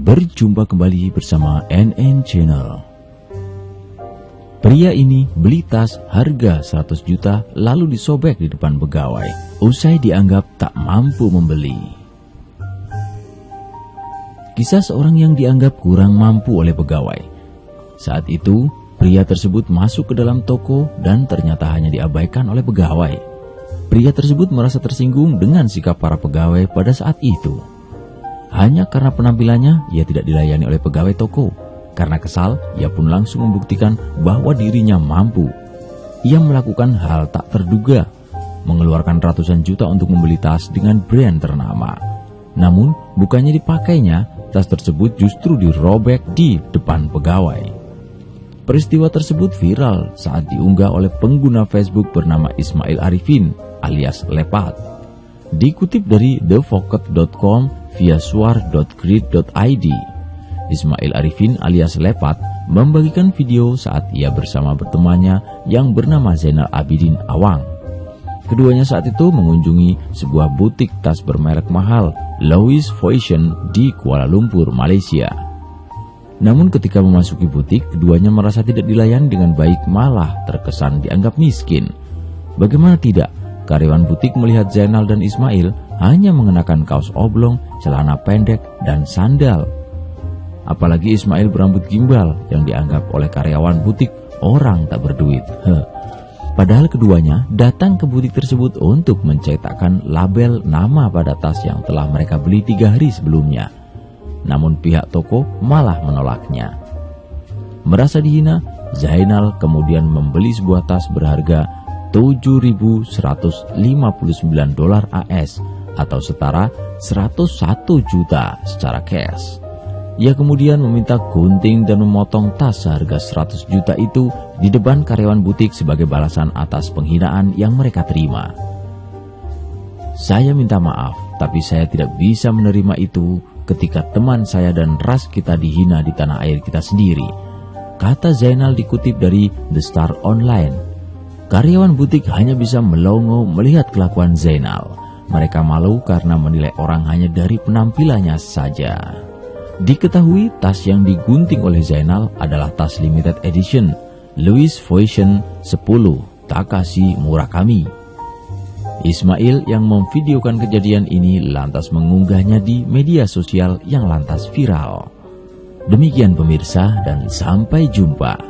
Berjumpa kembali bersama NN Channel. Pria ini beli tas harga 100 juta lalu disobek di depan pegawai, usai dianggap tak mampu membeli. Kisah seorang yang dianggap kurang mampu oleh pegawai. Saat itu, pria tersebut masuk ke dalam toko dan ternyata hanya diabaikan oleh pegawai. Pria tersebut merasa tersinggung dengan sikap para pegawai pada saat itu. Hanya karena penampilannya, ia tidak dilayani oleh pegawai toko. Karena kesal, ia pun langsung membuktikan bahwa dirinya mampu. Ia melakukan hal tak terduga, mengeluarkan ratusan juta untuk membeli tas dengan brand ternama. Namun, bukannya dipakainya, tas tersebut justru dirobek di depan pegawai. Peristiwa tersebut viral saat diunggah oleh pengguna Facebook bernama Ismail Arifin alias Lepat. Dikutip dari thevocat.com via suar.grid.id, Ismail Arifin alias Lepat membagikan video saat ia bersama bertemannya yang bernama Zainal Abidin Awang. Keduanya saat itu mengunjungi sebuah butik tas bermerek mahal, Louis Vuitton di Kuala Lumpur, Malaysia. Namun ketika memasuki butik, keduanya merasa tidak dilayani dengan baik, malah terkesan dianggap miskin. Bagaimana tidak, karyawan butik melihat Zainal dan Ismail hanya mengenakan kaos oblong, celana pendek, dan sandal. Apalagi Ismail berambut gimbal yang dianggap oleh karyawan butik orang tak berduit. Padahal keduanya datang ke butik tersebut untuk mencetakkan label nama pada tas yang telah mereka beli 3 hari sebelumnya. Namun pihak toko malah menolaknya. Merasa dihina, Zainal kemudian membeli sebuah tas berharga $7.159 AS atau setara 101 juta secara cash. Ia kemudian meminta gunting dan memotong tas seharga 100 juta itu di depan karyawan butik sebagai balasan atas penghinaan yang mereka terima. Saya minta maaf, tapi saya tidak bisa menerima itu ketika teman saya dan ras kita dihina di tanah air kita sendiri, kata Zainal dikutip dari The Star Online. Karyawan butik hanya bisa melongo melihat kelakuan Zainal. Mereka malu karena menilai orang hanya dari penampilannya saja. Diketahui tas yang digunting oleh Zainal adalah tas limited edition Louis Vuitton 10 Takashi Murakami. Ismail yang memvideokan kejadian ini lantas mengunggahnya di media sosial yang lantas viral. Demikian pemirsa, dan sampai jumpa.